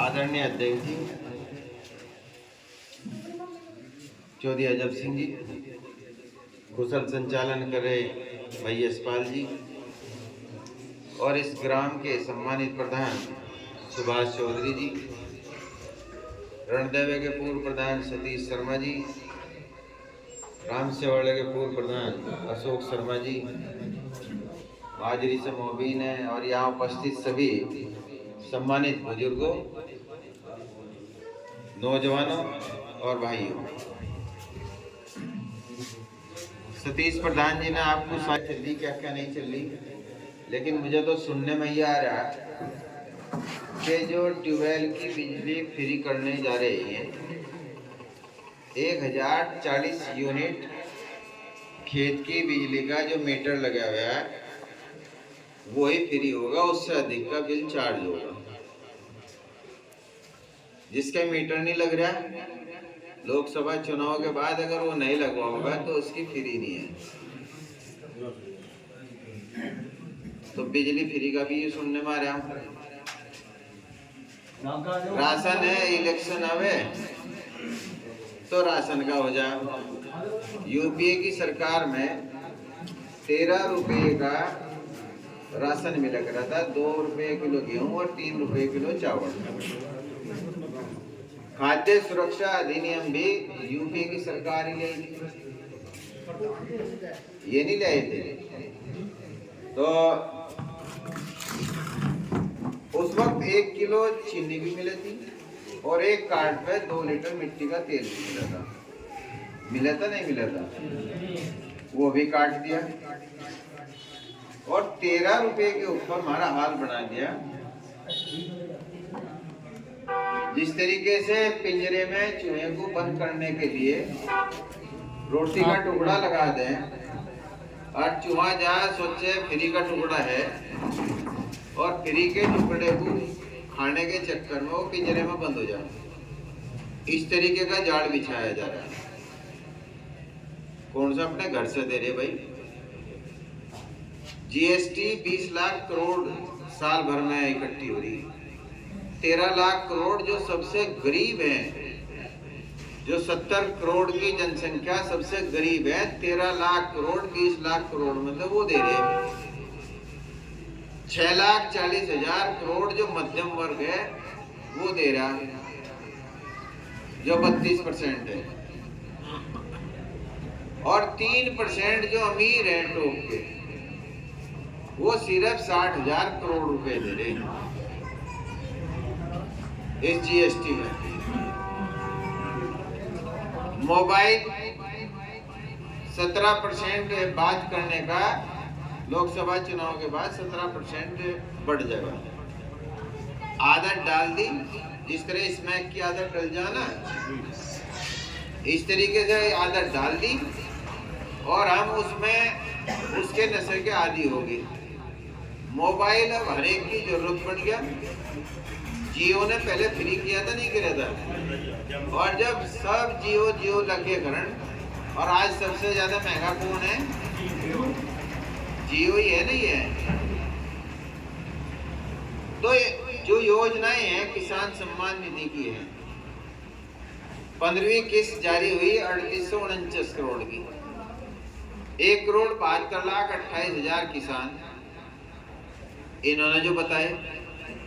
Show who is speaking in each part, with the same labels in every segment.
Speaker 1: आदरणीय अध्यक्ष जी चौधरी अजब सिंह जी, कुशल संचालन कर रहे भाई यशपाल जी और इस ग्राम के सम्मानित प्रधान सुभाष चौधरी जी, रणदेवे के पूर्व प्रधान सतीश शर्मा जी, राम सेवाड़े के पूर्व प्रधान अशोक शर्मा जी, हाजिरी से मोबीन है और यहाँ उपस्थित सभी सम्मानित बुजुर्गों, नौजवानों और भाइयों। सतीश प्रधान जी ने आपको साथ चल रही क्या क्या नहीं चल रही, लेकिन मुझे तो सुनने में ये आ रहा है कि जो ट्यूबवेल की बिजली फ्री करने जा रहे हैं 1040 यूनिट खेत की बिजली का जो मीटर लगा हुआ है वो ही फ्री होगा, उससे अधिक का बिल चार्ज होगा। जिसका मीटर नहीं लग रहा लोकसभा चुनाव के बाद अगर वो नहीं लगवा होगा तो उसकी फ्री नहीं है। तो बिजली फ्री का भी ये सुनने में आ रहा। राशन है, इलेक्शन आवे तो राशन का हो जाए। यूपीए की सरकार में 13 रुपये का राशन मिला करा था, 2 रुपये किलो गेहूं और 3 रुपये किलो चावल। खाद्य सुरक्षा अधिनियम भी यूपी की सरकार ही लाई थी, ये नहीं लाए थे। तो उस वक्त 1 किलो चीनी भी मिली थी और एक कार्ड पे 2 लीटर मिट्टी का तेल भी मिला था। मिला था नहीं मिला था, वो भी काट दिया और 13 रुपये के ऊपर हमारा हाल बना दिया। जिस तरीके से पिंजरे में चूहे को बंद करने के लिए रोटी का टुकड़ा लगा दें और चूहा जहाँ सोचे फ्री का टुकड़ा है और फ्री के टुकड़े को खाने के चक्कर में वो पिंजरे में बंद हो जाए, इस तरीके का जाल बिछाया जा रहा है। कौन सा अपने घर से दे रहे भाई? जीएसटी 20 लाख करोड़ साल भर में इकट्ठी हो रही, 13 लाख करोड़ जो सबसे गरीब हैं, जो 70 करोड़ की जनसंख्या सबसे गरीब है, 13 लाख करोड़ 20 लाख करोड़ मतलब वो दे रहे हैं। 6,40,000 करोड़ जो मध्यम वर्ग है वो दे रहा है, जो 32% है, और 3% जो अमीर है टोप के वो सिर्फ 60,000 करोड़ रुपए दे रहे हैं इस जीएसटी में। मोबाइल 17% बात करने का लोकसभा चुनाव के बाद 17% बढ़ जाएगा। आदत डाल दी, जिस तरह स्मैक की आदत डल जाना इस तरीके से आदत डाल दी और हम उसमें उसके नशे के आदी हो गए। मोबाइल अब हर एक की जरूरत पड़ गया। जियो ने पहले फ्री किया था, नहीं किया था, और जब सब जियो लगे करण, और आज सबसे ज्यादा महंगा कौन है? जियो ही है, नहीं है? तो जो योजनाएं हैं किसान सम्मान निधि की है, 15वीं किस्त जारी हुई 3849 करोड़ की, 1,72,28,000 किसान इन्होंने जो बताए।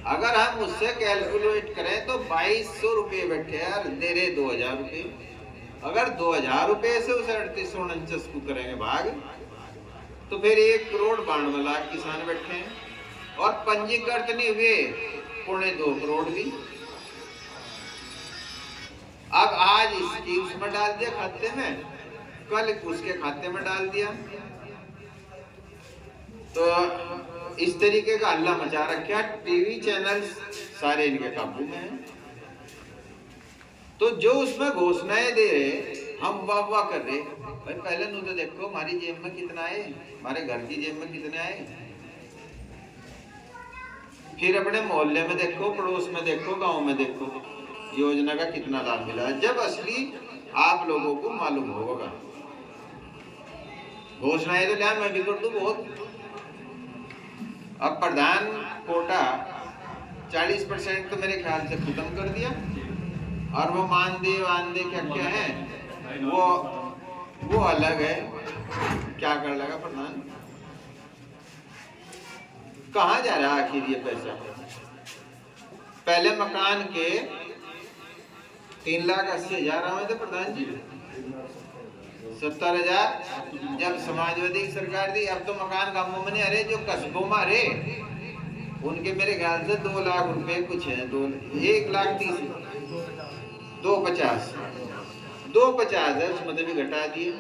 Speaker 1: अगर हम उससे कैलकुलेट करें तो 2200 रुपये बैठे यार, दे रहे 2,000 रुपये। अगर 2,000 रुपये से उसे 3849 को करेंगे भाग, तो फिर 1,92,00,000 किसान बैठे हैं और पंजीकृत नहीं हुए 2.25 करोड़ भी। अब आज इसकी उसमें डाल दिया खाते में, कल उसके खाते में डाल दिया, तो इस तरीके का हल्ला मचा रखा। टीवी चैनल सारे इनके काबू में हैं। तो जो उसमें घोषणाएं दे रहे हम वाह वाह कर रहे, भाई पहले नु तो देखो हमारी जेब में कितना आए, हमारे घर की जेब में कितने आए, फिर अपने मोहल्ले में देखो, पड़ोस में देखो, गांव में देखो योजना का कितना लाभ मिला। जब असली आप लोगों को मालूम होगा। घोषणाएं तो क्या मैं भी कर दूं बहुत। अब प्रधान कोटा 40% तो मेरे ख्याल से खत्म कर दिया। और वो मानदेय वानदेय क्या क्या है वो अलग है। क्या कर लगा प्रधान? कहाँ जा रहा है आखिर ये पैसा? पहले मकान के 3,80,000 आए थे प्रधान जी, 70,000 जब समाजवादी की सरकार दी। अब तो मकान गांवों में नहीं, अरे जो कस्बों में अरे उनके मेरे ख्याल से 2 लाख रुपए कुछ है, 1,30,000 250 है, उसमें भी घटा दिए।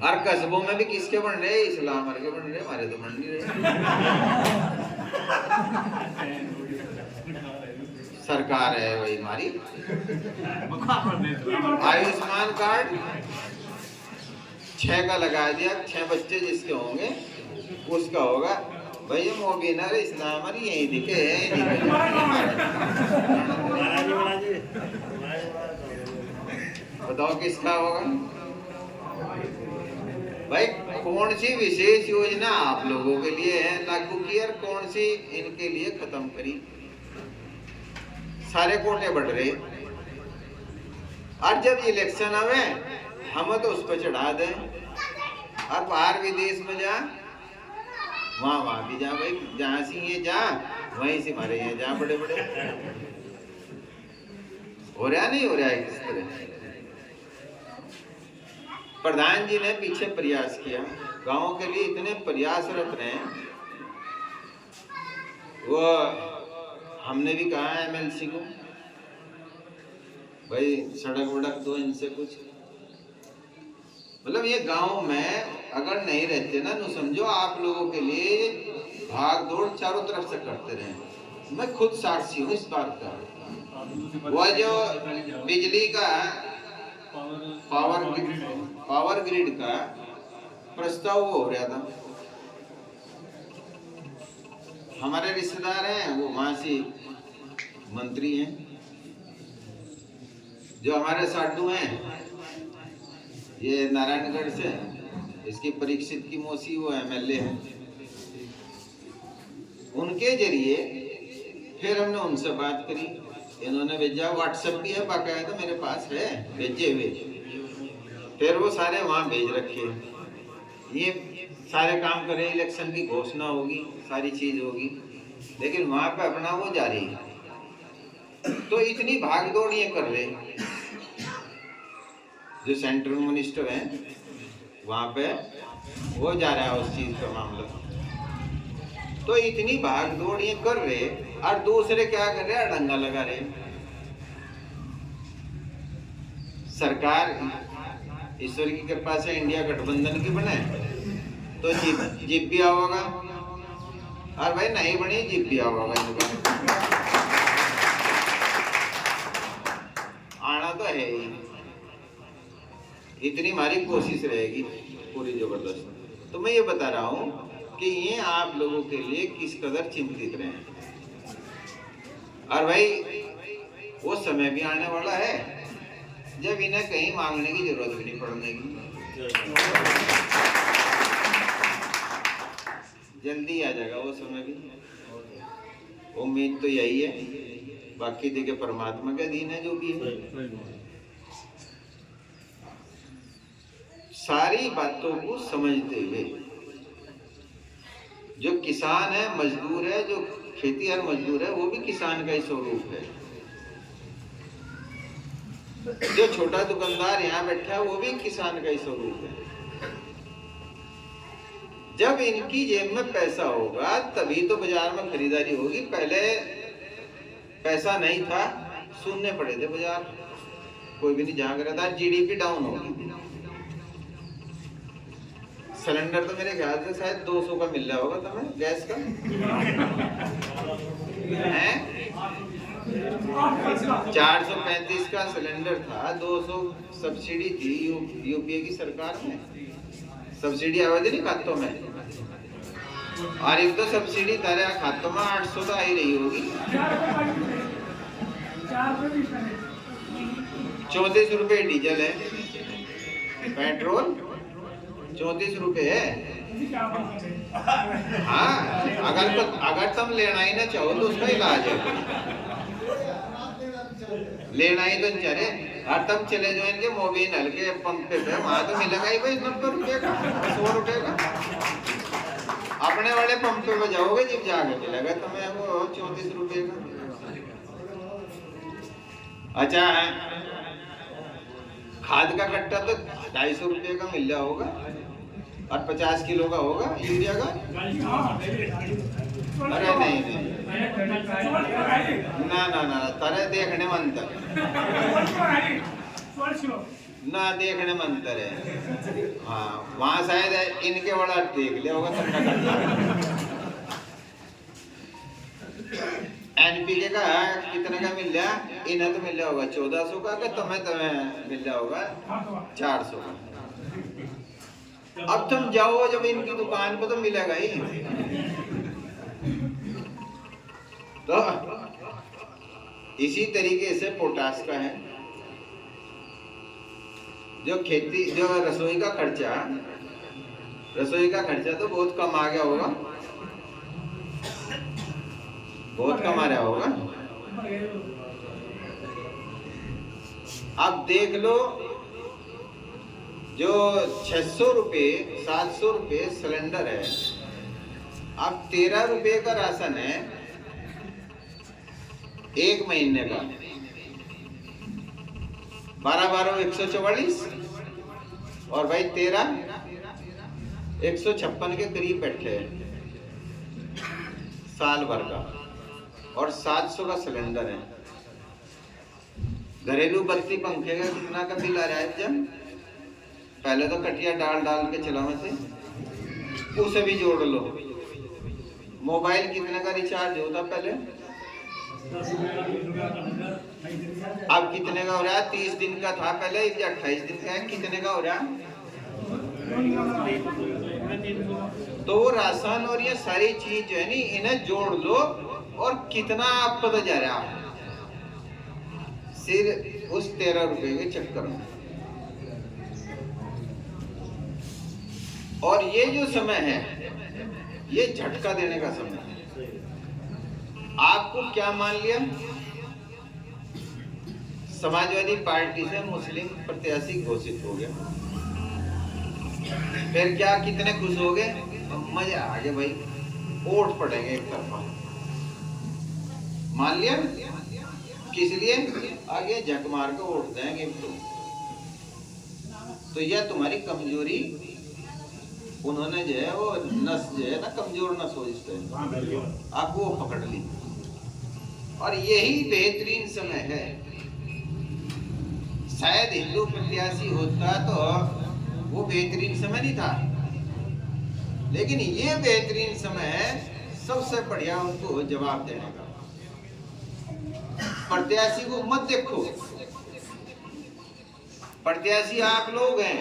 Speaker 1: और कस्बों में भी किसके बन रहे? इस्लाम के बन रहे, हमारे तो बन नहीं रहे। सरकार है वही हमारी। आयुष्मान कार्ड 6 का लगा दिया, 6 बच्चे जिसके होंगे उसका होगा। भैया मोबिना इस्लाम यही दिखे है। बताओ किसका होगा भाई? कौन सी विशेष योजना आप लोगों के लिए है लागू की और कौन सी इनके लिए खत्म करी? सारे कोटे बढ़ रहे। और जब इलेक्शन आवे हम तो उस पर चढ़ा दें। और बाहर विदेश में जा, वहां भी जा भाई, जहां से ये जा वहीं से हमारे यहाँ जा। बड़े बड़े हो रहा नहीं हो रहा है किस तरह? प्रधान जी ने पीछे प्रयास किया, गांवों के लिए इतने प्रयासरत रहे। वो हमने भी कहा है MLC को, भाई सड़क वड़क दो इनसे कुछ। मतलब ये गांव में अगर नहीं रहते ना, तो समझो आप लोगों के लिए भाग दौड़ चारों तरफ से करते रहे। मैं खुद साक्षी हूँ इस बात का। वो जो बिजली का पावर ग्रिड का प्रस्ताव वो हो रहा था, हमारे रिश्तेदार हैं, वो वहां से मंत्री हैं। जो हमारे साधु हैं ये नारायणगढ़ से, इसकी परीक्षित की मौसी वो MLA हैं। उनके जरिए फिर हमने उनसे बात करी, इन्होंने भेजा, व्हाट्सएप भी है बाकायदा मेरे पास है भेजे हुए। फिर वो सारे वहाँ भेज रखे, ये सारे काम करें, इलेक्शन की घोषणा होगी, सारी चीज होगी, लेकिन वहाँ पे अपना वो जारी है। तो इतनी भाग दौड़ ये कर रहे, जो सेंट्रल मिनिस्टर हैं वहाँ पे वो जा रहा है उस चीज का मामला। तो इतनी भाग दौड़ ये कर रहे और दूसरे क्या कर रहे हैं? अड़ंगा लगा रहे। सरकार ईश्वर की कृपा से इंडिया गठबंधन की बने तो जीप भी आओगा, और भाई नहीं बनी जीप भी आओगा। आना तो है ही, इतनी हमारी कोशिश रहेगी पूरी जबरदस्त। तो मैं ये बता रहा हूँ कि ये आप लोगों के लिए किस कदर चिंतित रहे हैं। और भाई वो समय भी आने वाला है जब इन्हें कहीं मांगने की जरूरत भी नहीं पड़ने की, जल्दी आ जाएगा वो समय भी। उम्मीद तो यही है, बाकी देखिए परमात्मा का दीन है जो भी है। सारी बातों को समझते हुए जो किसान है, मजदूर है, जो खेतीहर मजदूर है, वो भी किसान का ही स्वरूप है। जो छोटा दुकानदार यहाँ बैठा है वो भी किसान का ही स्वरूप है। जब इनकी जेब में पैसा होगा तभी तो बाजार में खरीदारी होगी। पहले पैसा नहीं था, सुनने पड़े थे बाजार, कोई भी नहीं झांक रहा था, GDP डाउन होगी। सिलेंडर तो मेरे ख्याल से शायद 200 का मिल रहा होगा तुम्हें गैस का है। 435 का सिलेंडर था, 200 सब्सिडी थी यूपीए की सरकार में। सब्सिडी आवाज नहीं खातों में, और एक तो सब्सिडी तारे खातों में 800 तो आ ही रही होगी। 34 रुपए डीजल है, पेट्रोल 34 रुपए है। हाँ, अगर तुम लेना ही ना चाहो तो उसका इलाज है, लेना ही तो नहीं चाह रहे। और तुम चले जाओ इनके मोबिन हल्के पंप पे, वहां तो मिलेगा ही भाई 90 रुपए का, 100 रुपए का। अपने वाले पंप पे जाओगे जब जाके मिलेगा तुम्हें वो 34 रुपए का। अच्छा है, खाद का कट्टा तो 250 रुपए का मिल रहा होगा, और 50 किलो का होगा यूरिया का। अरे नहीं ना तारे देखने में अंतर ना, देखने में अंतर है। हाँ, वहां शायद इनके बड़ा देख लिया होगा सबका कट्टा। एनपीके का कितने का मिल रहा, इन्हें तो मिल रहा होगा 1400 का, तुम्हें मिल रहा होगा 400 का। अब तुम जाओ जब इनकी दुकान पे तो मिलेगा ही। तो इसी तरीके से पोटाश का है, जो खेती, जो रसोई का खर्चा तो बहुत कम आ गया होगा, बहुत कम आ रहा होगा। अब देख लो, जो 600 रुपये 700 रुपये सिलेंडर है, अब 13 रुपये का राशन है 1 महीने का, 12 144, और भाई 13 156 के करीब बैठे साल भर का, और 700 का सिलेंडर है। घरेलू बत्ती पंखे का कितना का बिल आ रहा है? जब पहले तो कटिया डाल के चलावे थे, उसे भी जोड़ लो। मोबाइल कितने का रिचार्ज होता पहले, अब कितने का हो रहा है? 30 दिन का था पहले, 28 दिन का है, कितने का हो रहा है? तो राशन और ये सारी चीज जो है नी, इन्हें जोड़ लो और कितना आप पता जा रहा है सिर्फ उस 13 रुपए के चक्कर में। और ये जो समय है, ये झटका देने का समय है। आपको क्या मान लिया, समाजवादी पार्टी से मुस्लिम प्रत्याशी घोषित हो गया, फिर क्या कितने खुश हो गए, मजा आ गया भाई, वोट पड़ेंगे एक तरफा, मान लिया। किस लिए? आगे झक मार के वोट देंगे तो यह तुम्हारी कमजोरी, उन्होंने जो है वो नस जो है ना, कमजोर नस हो जिससे आपको वो पकड़ ली। और यही बेहतरीन समय है। शायद हिंदू प्रत्याशी होता तो वो बेहतरीन समय नहीं था, लेकिन ये बेहतरीन समय है सबसे बढ़िया उनको जवाब देने का। प्रत्याशी को मत देखो, प्रत्याशी आप लोग हैं,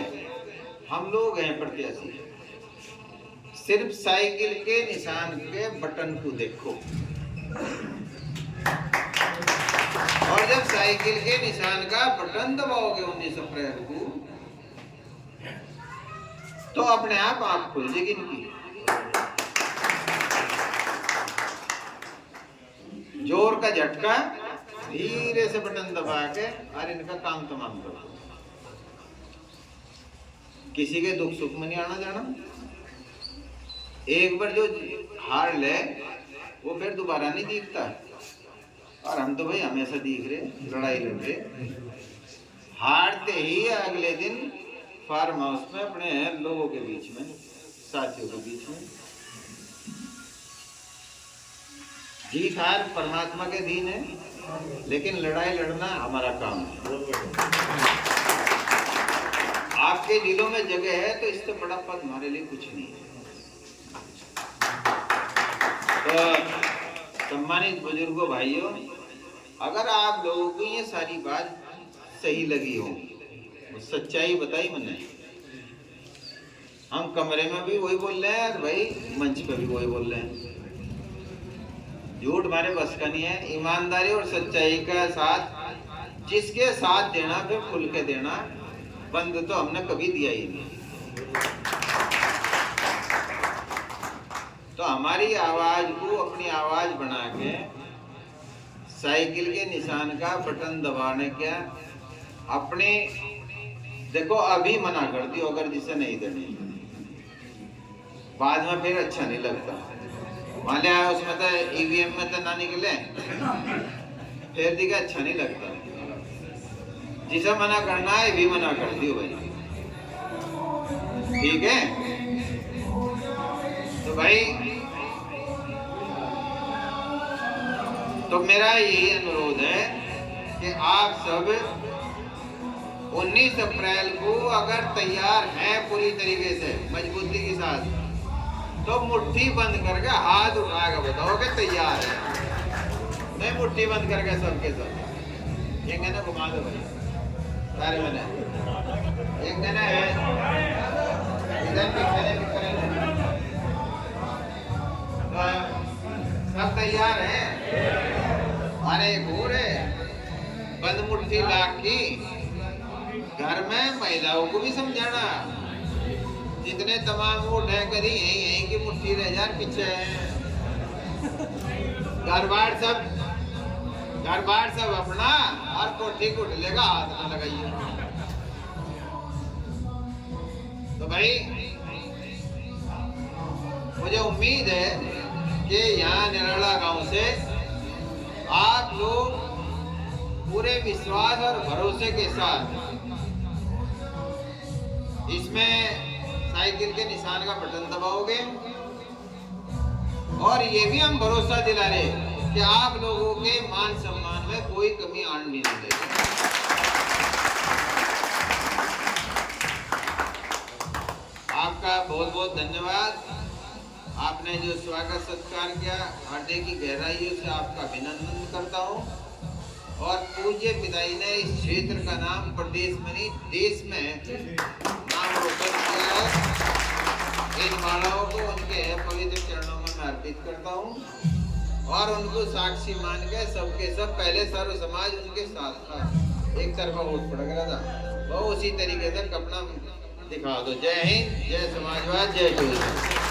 Speaker 1: हम लोग हैं प्रत्याशी। सिर्फ साइकिल के निशान के बटन को देखो, और जब साइकिल के निशान का बटन दबाओगे 19 अप्रैल को, तो अपने आप आंख खुल जाएगी इनकी। जोर का झटका, धीरे से बटन दबा के और इनका काम तमाम करो। किसी के दुख सुख में नहीं आना जाना। एक बार जो हार ले वो फिर दोबारा नहीं दिखता, और हम तो भाई हमेशा दिख रहे, लड़ाई लड़ रहे। हारते ही अगले दिन फार्म हाउस में अपने लोगों के बीच में, साथियों के बीच में। जीत हार परमात्मा के अधीन है, लेकिन लड़ाई लड़ना हमारा काम है। आपके दिलों में जगह है तो इससे बड़ा पद हमारे लिए कुछ नहीं है। तो सम्मानित बुजुर्गों, भाइयों, अगर आप लोगों को ये सारी बात सही लगी हो, सच्चाई बताई मैंने। हम कमरे में भी वही बोल रहे हैं, भाई मंच पे भी वही बोल रहे हैं। झूठ हमारे बस का नहीं है। ईमानदारी और सच्चाई का साथ, जिसके साथ देना फिर खुल के देना, बंद तो हमने कभी दिया ही नहीं। तो हमारी आवाज को अपनी आवाज बना के साइकिल के निशान का बटन दबाने क्या अपने देखो अभी मना कर दियो अगर जिसे नहीं देनी बाद में फिर अच्छा नहीं लगता। मान लिया उसमें तो ईवीएम में तो ना निकले फिर दिखा अच्छा नहीं लगता। जिसे मना करना है भी मना कर दियो भाई, ठीक है। तो भाई तो मेरा यही अनुरोध है कि आप सब 19 अप्रैल को अगर तैयार हैं पूरी तरीके से मजबूती के साथ तो मुट्ठी बंद करके हाथ उठा के बताओ कि तैयार है। नहीं मुट्ठी बंद करके सबके सब ये कहना घुमा दो भाई सारे मैंने एक कहना है इधर सब तैयार है। अरे घोड़े बंद मुट्ठी लाखी घर में महिलाओं को भी समझाना जितने तमाम वोट है करी यही की मुट्ठी रह जा पीछे घर बार सब अपना और कोठी को ढलेगा हाथ ना लगाइए। तो भाई मुझे उम्मीद है कि यहाँ निराला गांव से आप लोग पूरे विश्वास और भरोसे के साथ इसमें साइकिल के निशान का बटन दबाओगे और ये भी हम भरोसा दिला रहे कि आप लोगों के मान सम्मान में कोई कमी आने नहीं देगी। आपका बहुत बहुत धन्यवाद। आपने जो स्वागत सत्कार किया हृदय की गहराइयों से आपका अभिनंदन करता हूँ। और पूज्य पिताजी ने इस क्षेत्र का नाम प्रदेश में नहीं देश में नाम रोशन किया है। इन मालाओं को उनके पवित्र चरणों में मैं अर्पित करता हूँ और उनको साक्षी मान के सबके सब पहले सर्व समाज उनके साथ था। एक तरफा वोट पड़ गया था वो उसी तरीके से अपना दिखा दो। जय हिंद, जय समाजवाद, जय जोगी।